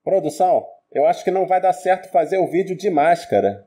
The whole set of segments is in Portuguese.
Produção, eu acho que não vai dar certo fazer o vídeo de máscara.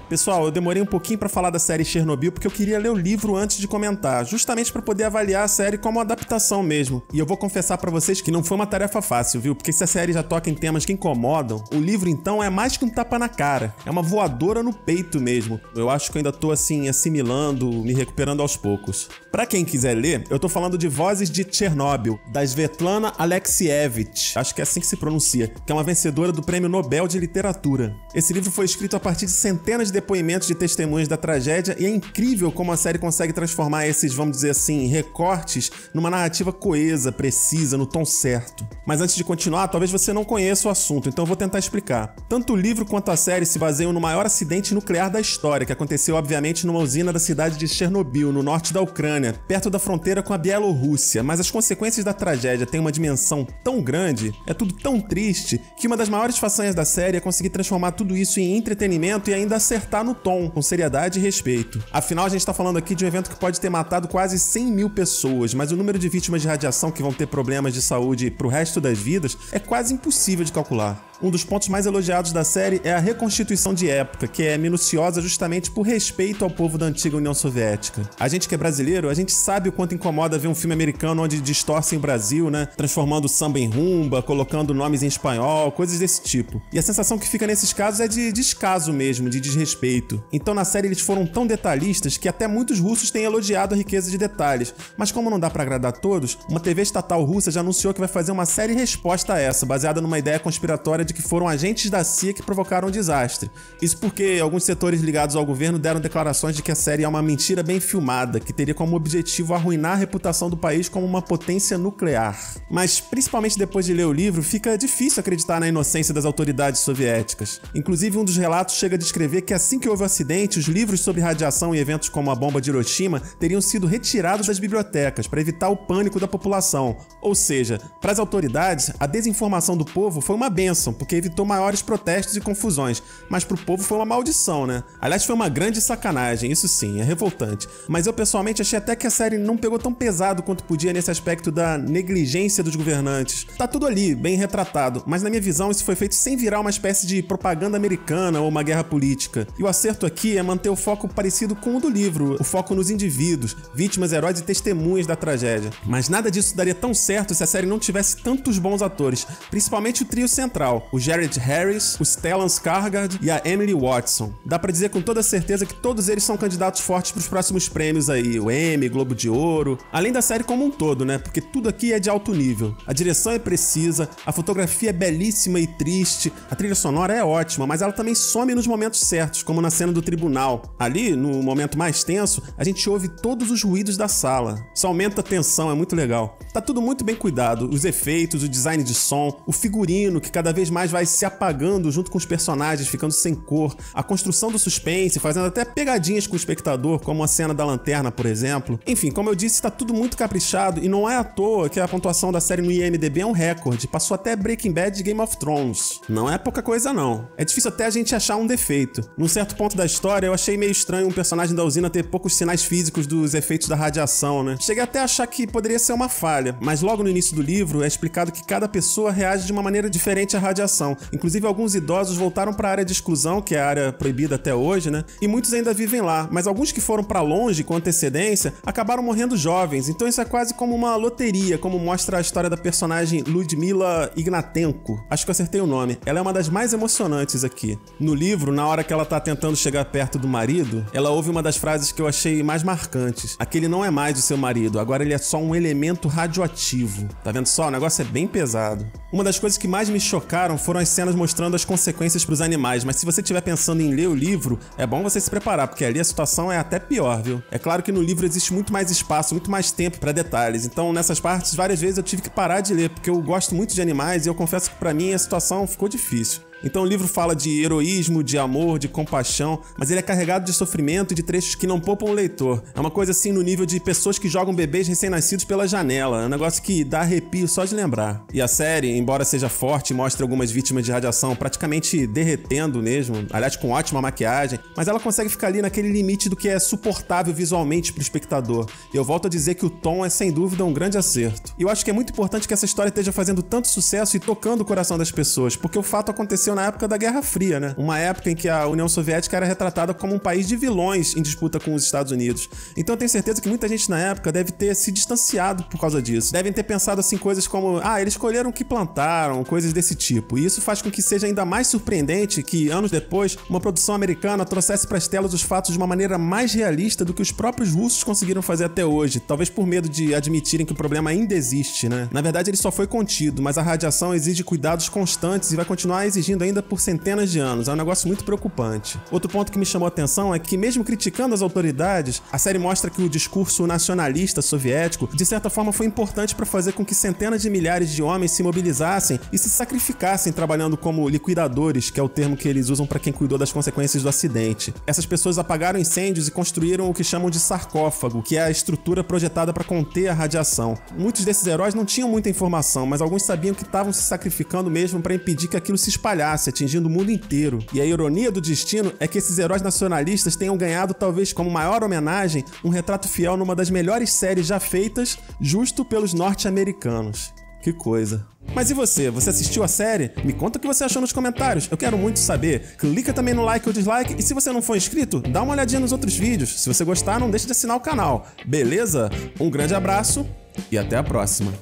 Pessoal, eu demorei um pouquinho pra falar da série Chernobyl porque eu queria ler o livro antes de comentar, justamente pra poder avaliar a série como adaptação mesmo. E eu vou confessar pra vocês que não foi uma tarefa fácil, viu? Porque se a série já toca em temas que incomodam, o livro então é mais que um tapa na cara. É uma voadora no peito mesmo. Eu acho que eu ainda tô assim, assimilando, me recuperando aos poucos. Pra quem quiser ler, eu tô falando de Vozes de Chernobyl, da Svetlana Alexievich, acho que é assim que se pronuncia, que é uma vencedora do Prêmio Nobel de Literatura. Esse livro foi escrito a partir de centenas de depoimentos de testemunhas da tragédia e é incrível como a série consegue transformar esses, vamos dizer assim, recortes numa narrativa coesa, precisa, no tom certo. Mas antes de continuar, talvez você não conheça o assunto, então eu vou tentar explicar. Tanto o livro quanto a série se baseiam no maior acidente nuclear da história, que aconteceu obviamente numa usina da cidade de Chernobyl, no norte da Ucrânia, perto da fronteira com a Bielorrússia, mas as consequências da tragédia têm uma dimensão tão grande, é tudo tão triste, que uma das maiores façanhas da série é conseguir transformar tudo isso em entretenimento e ainda acertar no tom, com seriedade e respeito. Afinal, a gente tá falando aqui de um evento que pode ter matado quase 100 mil pessoas, mas o número de vítimas de radiação que vão ter problemas de saúde pro resto das vidas é quase impossível de calcular. Um dos pontos mais elogiados da série é a reconstituição de época, que é minuciosa justamente por respeito ao povo da antiga União Soviética. A gente que é brasileiro, a gente sabe o quanto incomoda ver um filme americano onde distorcem o Brasil, né? Transformando o samba em rumba, colocando nomes em espanhol, coisas desse tipo. E a sensação que fica nesses casos é de descaso mesmo, de desrespeito. Então na série eles foram tão detalhistas que até muitos russos têm elogiado a riqueza de detalhes. Mas como não dá pra agradar a todos, uma TV estatal russa já anunciou que vai fazer uma série resposta a essa, baseada numa ideia conspiratória de que foram agentes da CIA que provocaram o desastre. Isso porque alguns setores ligados ao governo deram declarações de que a série é uma mentira bem filmada, que teria como objetivo arruinar a reputação do país como uma potência nuclear. Mas, principalmente depois de ler o livro, fica difícil acreditar na inocência das autoridades soviéticas. Inclusive, um dos relatos chega a descrever que assim que houve o acidente, os livros sobre radiação e eventos como a bomba de Hiroshima teriam sido retirados das bibliotecas para evitar o pânico da população. Ou seja, para as autoridades, a desinformação do povo foi uma bênção, porque evitou maiores protestos e confusões, mas pro povo foi uma maldição, né? Aliás, foi uma grande sacanagem, isso sim, é revoltante. Mas eu pessoalmente achei até que a série não pegou tão pesado quanto podia nesse aspecto da negligência dos governantes. Tá tudo ali, bem retratado, mas na minha visão isso foi feito sem virar uma espécie de propaganda americana ou uma guerra política. E o acerto aqui é manter o foco parecido com o do livro, o foco nos indivíduos, vítimas, heróis e testemunhas da tragédia. Mas nada disso daria tão certo se a série não tivesse tantos bons atores, principalmente o trio central, o Jared Harris, o Stellan Skarsgård e a Emily Watson. Dá pra dizer com toda certeza que todos eles são candidatos fortes pros próximos prêmios aí, o Emmy, Globo de Ouro, além da série como um todo, né? Porque tudo aqui é de alto nível. A direção é precisa, a fotografia é belíssima e triste, a trilha sonora é ótima, mas ela também some nos momentos certos, como na cena do tribunal. Ali, no momento mais tenso, a gente ouve todos os ruídos da sala. Isso aumenta a tensão, é muito legal. Tá tudo muito bem cuidado, os efeitos, o design de som, o figurino, que cada vez mais vai se apagando junto com os personagens, ficando sem cor, a construção do suspense, fazendo até pegadinhas com o espectador, como a cena da lanterna, por exemplo. Enfim, como eu disse, tá tudo muito caprichado e não é à toa que a pontuação da série no IMDb é um recorde, passou até Breaking Bad e Game of Thrones. Não é pouca coisa não. É difícil até a gente achar um defeito. Num certo ponto da história, eu achei meio estranho um personagem da usina ter poucos sinais físicos dos efeitos da radiação, né? Cheguei até a achar que poderia ser uma falha, mas logo no início do livro é explicado que cada pessoa reage de uma maneira diferente à radiação. Inclusive, alguns idosos voltaram para a área de exclusão, que é a área proibida até hoje, né? E muitos ainda vivem lá, mas alguns que foram para longe com antecedência acabaram morrendo jovens, então isso é quase como uma loteria, como mostra a história da personagem Ludmila Ignatenko. Acho que eu acertei o nome. Ela é uma das mais emocionantes aqui. No livro, na hora que ela tá tentando chegar perto do marido, ela ouve uma das frases que eu achei mais marcantes. Aquele não é mais o seu marido, agora ele é só um elemento radioativo. Tá vendo só? O negócio é bem pesado. Uma das coisas que mais me chocaram foram as cenas mostrando as consequências pros animais, mas se você estiver pensando em ler o livro, é bom você se preparar, porque ali a situação é até pior, viu? É claro que no livro existe muito mais espaço, muito mais tempo pra detalhes, então nessas partes várias vezes eu tive que parar de ler, porque eu gosto muito de animais e eu confesso que pra mim a situação ficou difícil. Então o livro fala de heroísmo, de amor, de compaixão, mas ele é carregado de sofrimento e de trechos que não poupam o leitor. É uma coisa assim no nível de pessoas que jogam bebês recém-nascidos pela janela. É um negócio que dá arrepio só de lembrar. E a série, embora seja forte e mostre algumas vítimas de radiação praticamente derretendo mesmo, aliás com ótima maquiagem, mas ela consegue ficar ali naquele limite do que é suportável visualmente pro espectador. E eu volto a dizer que o tom é sem dúvida um grande acerto. E eu acho que é muito importante que essa história esteja fazendo tanto sucesso e tocando o coração das pessoas, porque o fato aconteceu na época da Guerra Fria, né? Uma época em que a União Soviética era retratada como um país de vilões em disputa com os Estados Unidos. Então eu tenho certeza que muita gente na época deve ter se distanciado por causa disso. Devem ter pensado assim coisas como, eles escolheram o que plantaram, coisas desse tipo. E isso faz com que seja ainda mais surpreendente que, anos depois, uma produção americana trouxesse para as telas os fatos de uma maneira mais realista do que os próprios russos conseguiram fazer até hoje, talvez por medo de admitirem que o problema ainda existe, né? Na verdade, ele só foi contido, mas a radiação exige cuidados constantes e vai continuar exigindo ainda por centenas de anos. É um negócio muito preocupante. Outro ponto que me chamou a atenção é que, mesmo criticando as autoridades, a série mostra que o discurso nacionalista soviético, de certa forma, foi importante para fazer com que centenas de milhares de homens se mobilizassem e se sacrificassem trabalhando como liquidadores, que é o termo que eles usam para quem cuidou das consequências do acidente. Essas pessoas apagaram incêndios e construíram o que chamam de sarcófago, que é a estrutura projetada para conter a radiação. Muitos desses heróis não tinham muita informação, mas alguns sabiam que estavam se sacrificando mesmo para impedir que aquilo se espalhasse, atingindo o mundo inteiro. E a ironia do destino é que esses heróis nacionalistas tenham ganhado, talvez como maior homenagem, um retrato fiel numa das melhores séries já feitas, justo pelos norte-americanos. Que coisa. Mas e você? Você assistiu a série? Me conta o que você achou nos comentários. Eu quero muito saber. Clica também no like ou dislike. E se você não for inscrito, dá uma olhadinha nos outros vídeos. Se você gostar, não deixe de assinar o canal. Beleza? Um grande abraço e até a próxima.